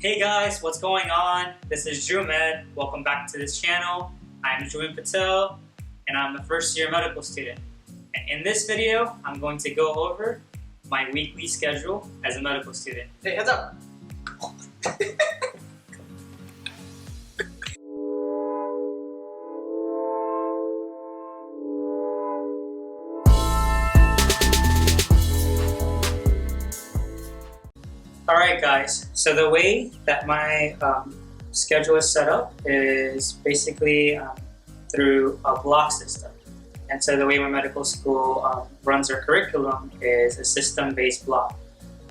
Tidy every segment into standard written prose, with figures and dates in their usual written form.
Hey guys, what's going on? This is Jumed. Welcome back to this channel. I'm Jumed Patel and I'm a first year medical student. And in this video, I'm going to go over my weekly schedule as a medical student. Hey, heads up! Alright guys, so the way that my schedule is set up is basically through a block system. And so the way my medical school runs their curriculum is a system-based block.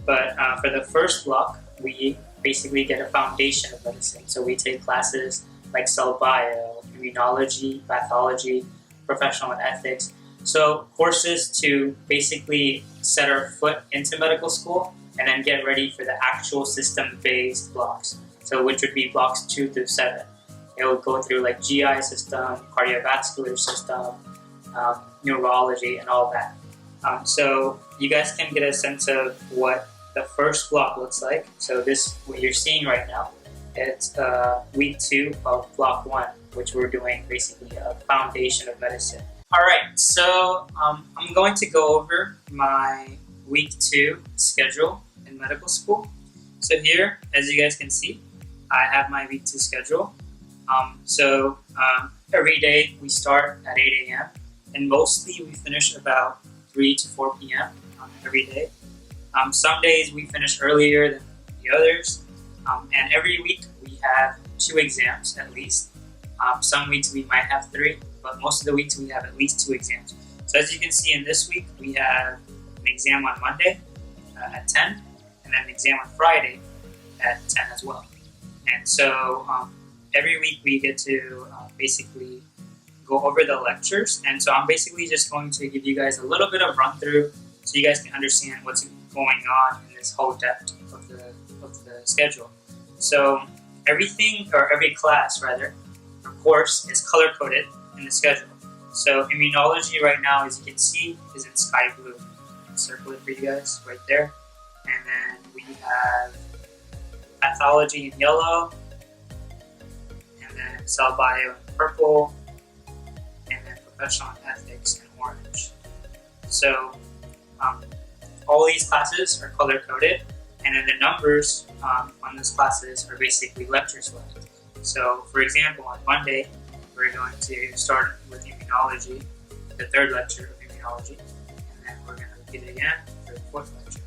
But for the first block, we basically get a foundation of medicine. So we take classes like cell bio, immunology, pathology, professional and ethics. So courses to basically set our foot into medical school and then get ready for the actual system-based blocks. So which would be blocks 2 through 7. It will go through like GI system, cardiovascular system, neurology, and all that. So you guys can get a sense of what the first block looks like. So this, what you're seeing right now, it's week 2 of block 1, which we're doing basically a foundation of medicine. All right, so I'm going to go over my week 2 schedule in medical school. So here, as you guys can see, I have my week 2 schedule. Every day we start at 8 a.m. and mostly we finish about 3 to 4 p.m. Every day. Some days we finish earlier than the others, and every week we have 2 exams at least. Some weeks we might have 3, but most of the weeks we have at least 2 exams. So as you can see in this week, we have an exam on Monday at 10, and then an exam on Friday at 10 as well. And so every week we get to basically go over the lectures, and so I'm basically just going to give you guys a little bit of run through so you guys can understand what's going on in this whole depth of the schedule. So everything, or every class rather, or course is color coded in the schedule. So immunology right now, as you can see, is in sky blue. I'll circle it for you guys right there. And then we have pathology in yellow, and then cell bio in purple, and then professional and ethics in orange. So all these classes are color coded, and then the numbers on those classes are basically lectures left. So for example, on Monday, we're going to start with immunology, the 3rd lecture of immunology, and then we're going to repeat it again for the 4th lecture.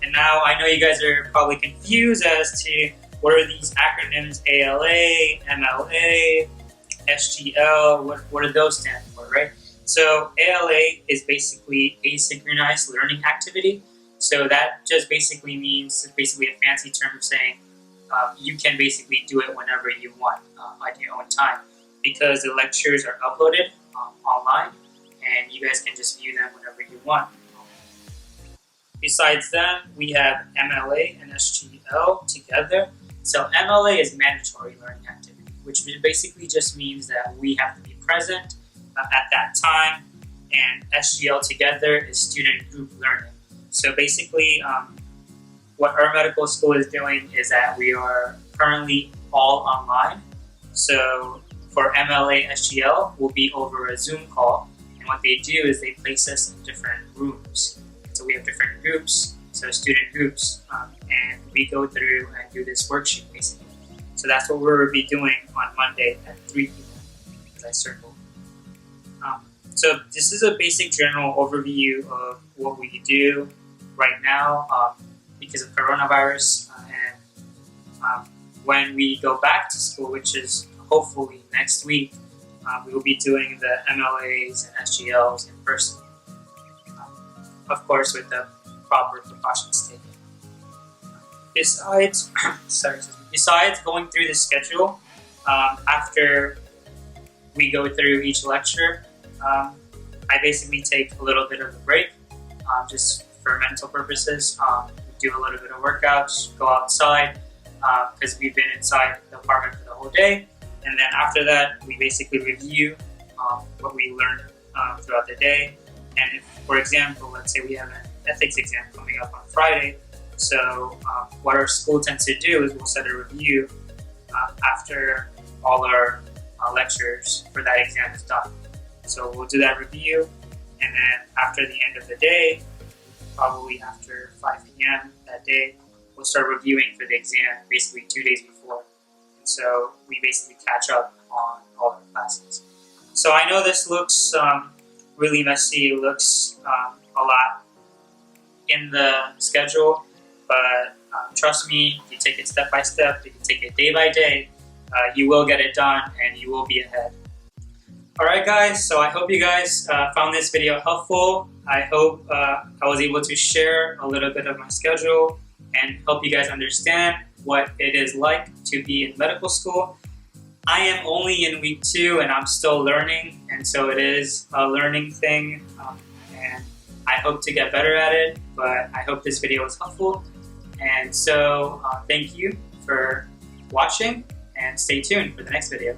And now I know you guys are probably confused as to what are these acronyms: ALA, MLA, SGL, what do those stand for, right? So ALA is basically asynchronized learning activity. So that just basically means, basically a fancy term of saying you can basically do it whenever you want at your own time, because the lectures are uploaded online and you guys can just view them whenever you want. Besides them, we have MLA and SGL together. So MLA is mandatory learning activity, which basically just means that we have to be present at that time, and SGL together is student group learning. So basically, what our medical school is doing is that we are currently all online. So for MLA, SGL, we'll be over a Zoom call, and what they do is they place us in different rooms. So we have different groups, so student groups, and we go through and do this worksheet basically. So that's what we'll be doing on Monday at 3 p.m. as I circled. So this is a basic general overview of what we do right now because of coronavirus, and when we go back to school, which is hopefully next week, we will be doing the MLAs and SGLs in person. Of course, with the proper precautions taken. Besides going through the schedule, after we go through each lecture, I basically take a little bit of a break, just for mental purposes. Do a little bit of workouts, go outside, because we've been inside the apartment for the whole day. And then after that, we basically review what we learned throughout the day. And if, for example, let's say we have an ethics exam coming up on Friday, So what our school tends to do is we'll set a review after all our lectures for that exam is done. So we'll do that review, and then after the end of the day, probably after 5 p.m. that day, we'll start reviewing for the exam basically 2 days before. And so we basically catch up on all our classes. So I know this looks really messy, it looks a lot in the schedule, but trust me, if you take it step by step, if you take it day by day, you will get it done and you will be ahead. Alright guys, so I hope you guys found this video helpful. I hope I was able to share a little bit of my schedule and help you guys understand what it is like to be in medical school. I am only in week 2 and I'm still learning, and so it is a learning thing, and I hope to get better at it, but I hope this video was helpful. And so thank you for watching, and stay tuned for the next video.